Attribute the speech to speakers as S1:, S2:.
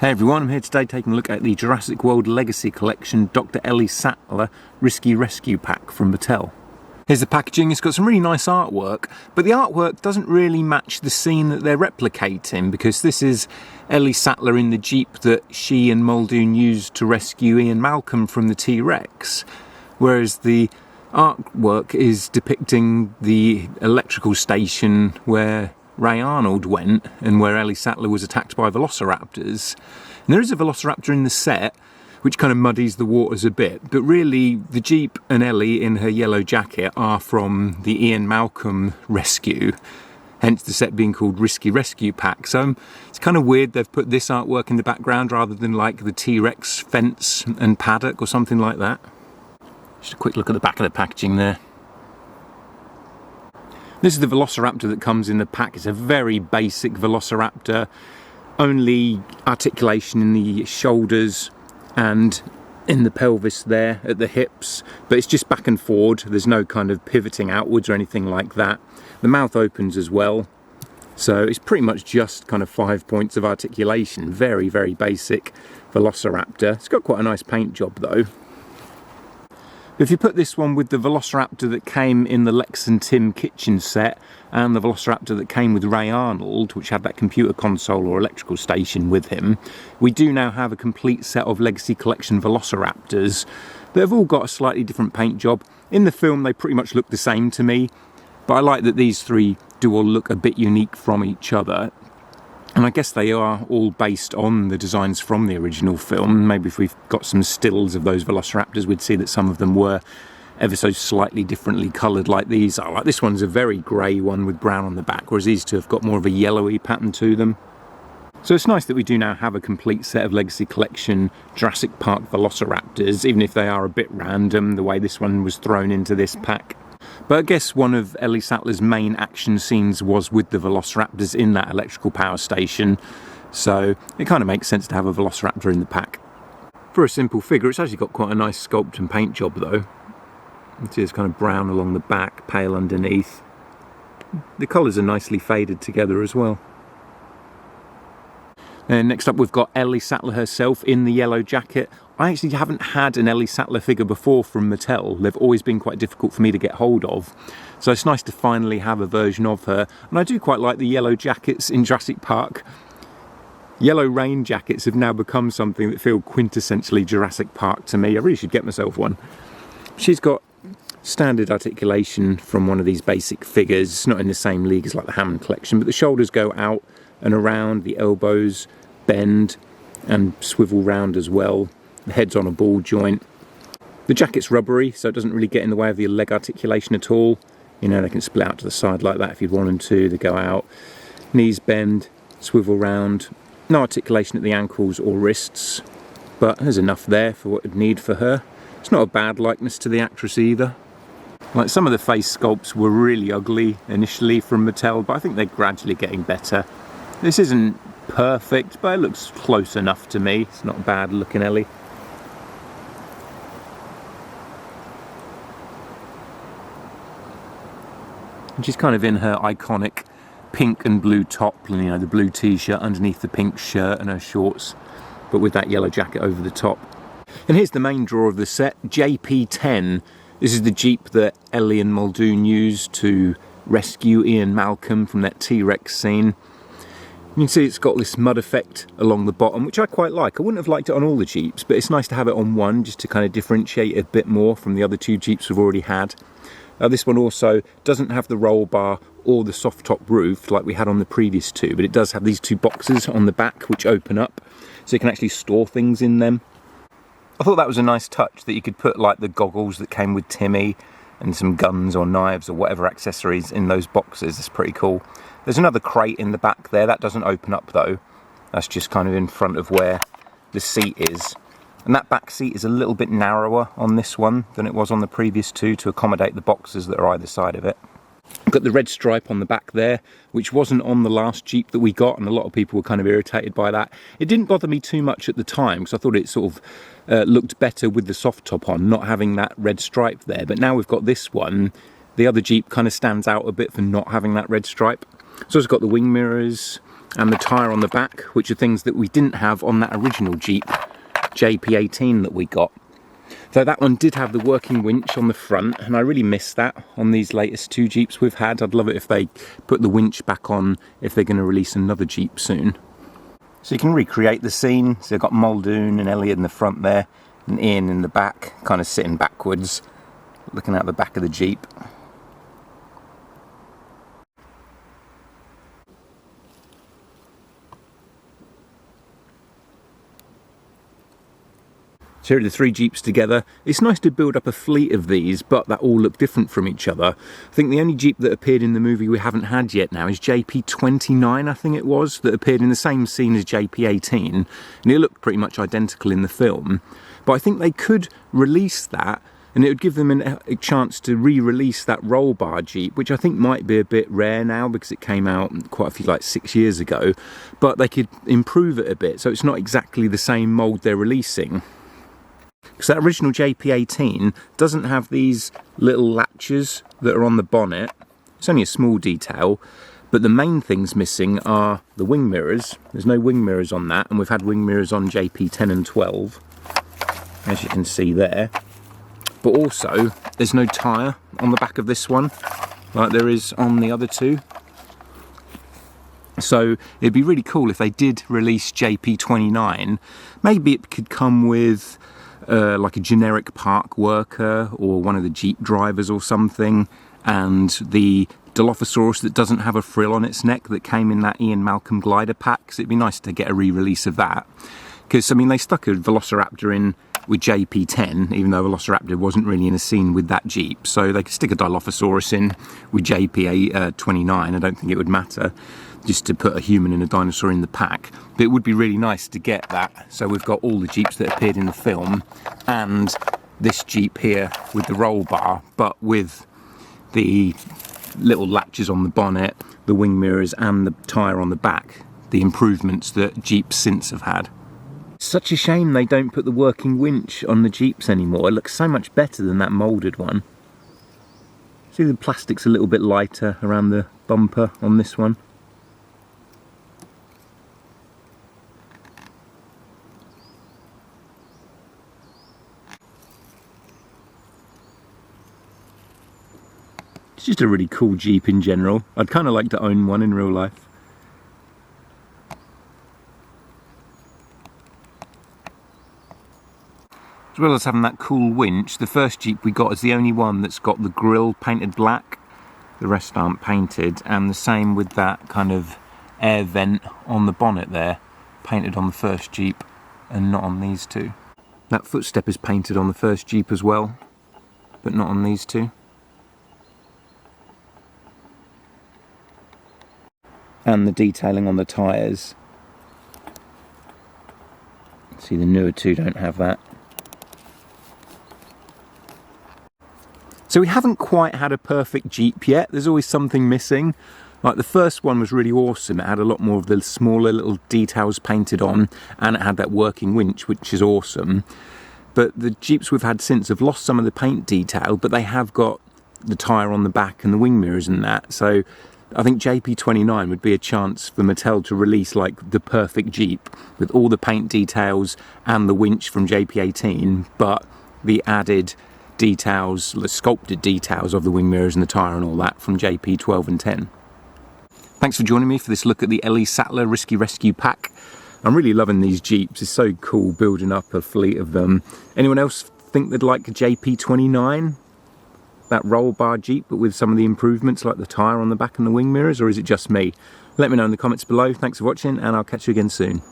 S1: Hey everyone, I'm here today taking a look at the Jurassic World Legacy Collection Dr. Ellie Sattler Risky Rescue Pack from Mattel. Here's the packaging. It's got some really nice artwork, but the artwork doesn't really match the scene that they're replicating, because this is Ellie Sattler in the Jeep that she and Muldoon used to rescue Ian Malcolm from the T-Rex, whereas the artwork is depicting the electrical station where Ray Arnold went and where Ellie Sattler was attacked by velociraptors. And there is a velociraptor in the set, which kind of muddies the waters a bit, but really the Jeep and Ellie in her yellow jacket are from the Ian Malcolm rescue, hence the set being called Risky Rescue Pack. So it's kind of weird they've put this artwork in the background rather than like the T-Rex fence and paddock or something like that. Just a quick look at the back of the packaging there. This is the velociraptor that comes in the pack. It's a very basic velociraptor, only articulation in the shoulders and in the pelvis there at the hips, but it's just back and forward. There's no kind of pivoting outwards or anything like that. The mouth opens as well, so it's pretty much just kind of 5 points of articulation. Very, very basic velociraptor. It's got quite a nice paint job though. If you put this one with the velociraptor that came in the Lex and Tim kitchen set and the velociraptor that came with Ray Arnold, which had that computer console or electrical station with him, we do now have a complete set of Legacy Collection velociraptors that have all got a slightly different paint job. In the film they pretty much look the same to me, but I like that these three do all look a bit unique from each other. And I guess they are all based on the designs from the original film. Maybe if we've got some stills of those velociraptors, we'd see that some of them were ever so slightly differently coloured like these are. Like this one's a very grey one with brown on the back, whereas these two have got more of a yellowy pattern to them. So it's nice that we do now have a complete set of Legacy Collection Jurassic Park velociraptors, even if they are a bit random, the way this one was thrown into this pack. But I guess one of Ellie Sattler's main action scenes was with the velociraptors in that electrical power station, so it kind of makes sense to have a velociraptor in the pack. For a simple figure, it's actually got quite a nice sculpt and paint job though. It is kind of brown along the back, pale underneath. The colours are nicely faded together as well. And next up we've got Ellie Sattler herself in the yellow jacket. I actually haven't had an Ellie Sattler figure before from Mattel. They've always been quite difficult for me to get hold of. So it's nice to finally have a version of her. And I do quite like the yellow jackets in Jurassic Park. Yellow rain jackets have now become something that feel quintessentially Jurassic Park to me. I really should get myself one. She's got standard articulation from one of these basic figures. It's not in the same league as like the Hammond collection, but the shoulders go out and around, the elbows bend and swivel round as well. The head's on a ball joint. The jacket's rubbery, so it doesn't really get in the way of the leg articulation at all. You know, they can split out to the side like that if you'd want them to. They go out. Knees bend, swivel round. No articulation at the ankles or wrists, but there's enough there for what you'd need for her. It's not a bad likeness to the actress either. Like some of the face sculpts were really ugly initially from Mattel, but I think they're gradually getting better. This isn't perfect, but it looks close enough to me. It's not bad looking Ellie. And she's kind of in her iconic pink and blue top, you know, the blue t-shirt underneath the pink shirt and her shorts, but with that yellow jacket over the top. And here's the main draw of the set, JP10. This is the Jeep that Ellie and Muldoon used to rescue Ian Malcolm from that T-Rex scene. You can see it's got this mud effect along the bottom, which I quite like. I wouldn't have liked it on all the Jeeps, but it's nice to have it on one just to kind of differentiate it a bit more from the other two Jeeps we've already had. This one also doesn't have the roll bar or the soft top roof like we had on the previous two, but it does have these two boxes on the back which open up, so you can actually store things in them. I thought that was a nice touch, that you could put like the goggles that came with Timmy and some guns or knives or whatever accessories in those boxes. It's pretty cool. There's another crate in the back there. That doesn't open up though. That's just kind of in front of where the seat is. And that back seat is a little bit narrower on this one than it was on the previous two to accommodate the boxes that are either side of it. Got the red stripe on the back there, which wasn't on the last Jeep that we got, and a lot of people were kind of irritated by that. It didn't bother me too much at the time because I thought it sort of looked better with the soft top on, not having that red stripe there. But now we've got this one, the other Jeep kind of stands out a bit for not having that red stripe. So it's got the wing mirrors, and the tyre on the back, which are things that we didn't have on that original Jeep JP18 that we got. So that one did have the working winch on the front, and I really miss that on these latest two Jeeps we've had. I'd love it if they put the winch back on if they're going to release another Jeep soon. So you can recreate the scene. So you've got Muldoon and Elliot in the front there, and Ian in the back, kind of sitting backwards, looking out the back of the Jeep. So here are the three Jeeps together. It's nice to build up a fleet of these, but that all look different from each other. I think the only Jeep that appeared in the movie we haven't had yet now is JP29, I think it was, that appeared in the same scene as JP18, and it looked pretty much identical in the film. But I think they could release that, and it would give them a chance to re-release that roll bar Jeep, which I think might be a bit rare now because it came out quite a few, like 6 years ago, but they could improve it a bit so it's not exactly the same mould they're releasing. Because that original JP18 doesn't have these little latches that are on the bonnet. It's only a small detail, but the main things missing are the wing mirrors. There's no wing mirrors on that, and we've had wing mirrors on JP10 and 12, as you can see there. But also, there's no tyre on the back of this one, like there is on the other two. So it'd be really cool if they did release JP29. Maybe it could come with like a generic park worker or one of the Jeep drivers or something, and the Dilophosaurus that doesn't have a frill on its neck that came in that Ian Malcolm glider pack. So it'd be nice to get a re-release of that, because I mean they stuck a Velociraptor in with JP10, even though Velociraptor wasn't really in a scene with that Jeep, so they could stick a Dilophosaurus in with JP29. I don't think it would matter, just to put a human and a dinosaur in the pack. But it would be really nice to get that. So we've got all the Jeeps that appeared in the film, and this Jeep here with the roll bar, but with the little latches on the bonnet, the wing mirrors and the tyre on the back, the improvements that Jeeps since have had. Such a shame they don't put the working winch on the Jeeps anymore. It looks so much better than that moulded one. See, the plastic's a little bit lighter around the bumper on this one. It's just a really cool Jeep in general. I'd kind of like to own one in real life. As well as having that cool winch, the first Jeep we got is the only one that's got the grille painted black. The rest aren't painted, and the same with that kind of air vent on the bonnet there, painted on the first Jeep and not on these two. That footstep is painted on the first Jeep as well, but not on these two. And the detailing on the tyres. See, the newer two don't have that. So we haven't quite had a perfect Jeep yet. There's always something missing. Like the first one was really awesome. It had a lot more of the smaller little details painted on, and it had that working winch, which is awesome. But the Jeeps we've had since have lost some of the paint detail, but they have got the tyre on the back and the wing mirrors and that. So I think JP29 would be a chance for Mattel to release like the perfect Jeep with all the paint details and the winch from JP18, but the added details, the sculpted details of the wing mirrors and the tyre and all that from JP12 and 10. Thanks for joining me for this look at the Ellie Sattler Risky Rescue pack. I'm really loving these Jeeps. It's so cool building up a fleet of them. Anyone else think they'd like a JP29? That roll bar Jeep, but with some of the improvements like the tyre on the back and the wing mirrors, or is it just me? Let me know in the comments below. Thanks for watching, and I'll catch you again soon.